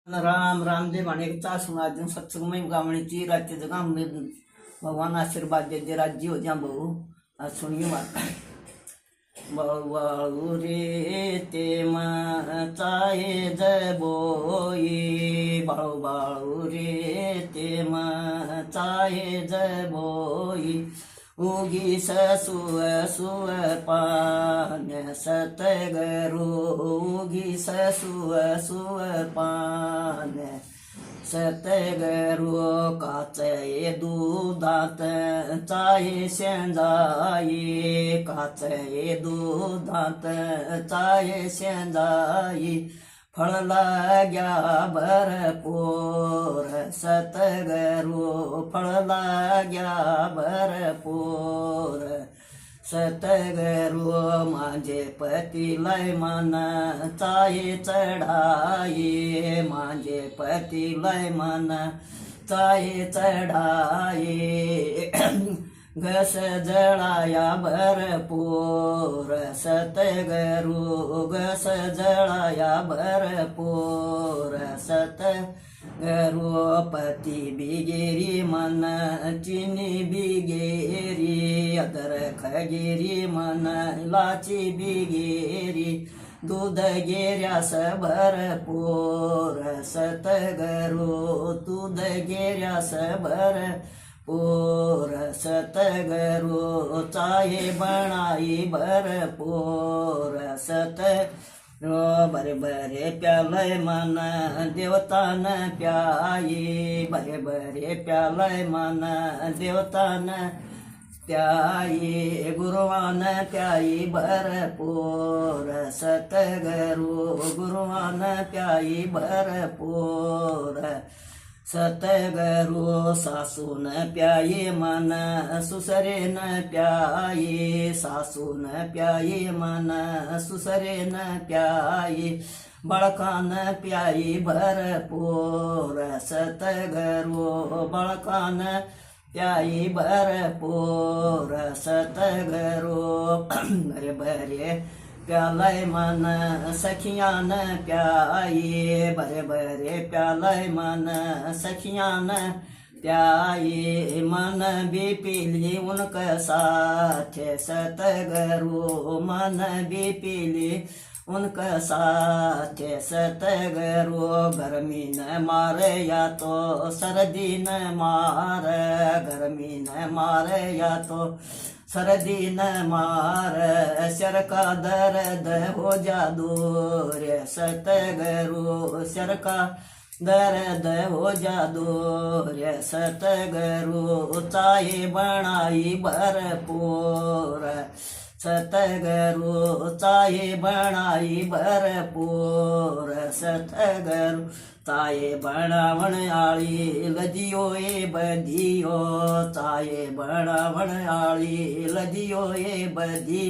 राम रामदेव अनेक सुनाजून सत्संगमय गावणीची राज्य जगा भगवान आशीर्वाद दे राज्य हो जा भाऊ आज सुनिए बाळू रे ते चाहे जबोई बाळू रे ते चाहे जबोई उगी ससुव सुव पान सतगरु उगी ससुव सुव पान सतगरु काचे दुधात चाहे शेंजाई काचे दुधात चाहे शेंजाई फळ लाग्या भरपूर सतगरु फळ लाग्या भरपूर सतगरु माझे पती लय मन चाहे चढाई माझे पती लय मन चाहे चढाई घस जळाया भरपूर सतगरु घस जळाया भरपूर सतगरु पती बिगेरी मन चिनी बिगेरी अदर खगेरी मन लाची बिगेरी दूध गेऱ्यास भरपूर सतगरु दूध गेऱ्यास भरपूर सतगरु चाहे बनाई भरपूर सतगरु बरे बरे प्यालय मन देवतान प्याई बरे बरे प्यालय मन देवतान प्याई गुरुवान प्याई भरपूर सतगरु गुरुवान प्याई भरपूर सतगरु सासून प्याई मन सुसरेन प्याई सासून प्याई मन सुसरेन प्याई बळकान प्याई भरपूर सतगरु बळकान प्याई भरपूर सतगरु बरे बरे प्यालय मन सखियान प्याई बरे बरे प्यालय मन सखियान प्याई मन भी पीली उनक साथ सतगरु मन भी पीली उनक साथ सतगरु गर्मी न मारे या तो सर्दी न मार गर्मी न मारे या तो सर्दी न मार सर का दर्द हो जा दूर सतगरु सर का दर्द हो जा दूर सतगरु चाहे बनाई भरपूर सतगरु चाहे बनाई भरपूर सतगरु चाहे बनावण आळी लदियो ए बदियो चाहे बनावण आळी लदियो ए बदी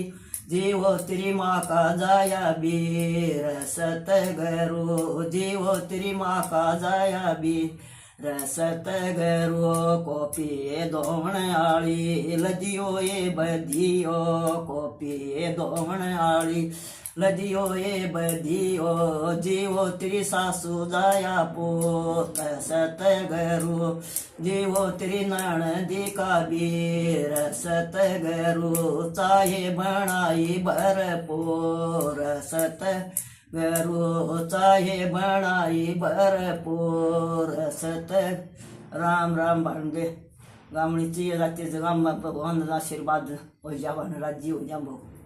जीवो त्रिमा का जाया बीर सतगरु जीवो त्रिमा का जाया बीर सतगरु कोपी दोवण आळी लदियो ए बदियो कोपी दोवण आळी लदियो ए बदियो जीवो त्री सासू जाया पोत सतगरु जीवो त्री नणदी काबीर सतगरु चाहे बनाई भरपूर सतगरु चाहे बनाई भरपूर सत राम राम भांडे गामणीची रात्रीचं गाम भगवान आशीर्वाद हो जा राज्य हो जा भाऊ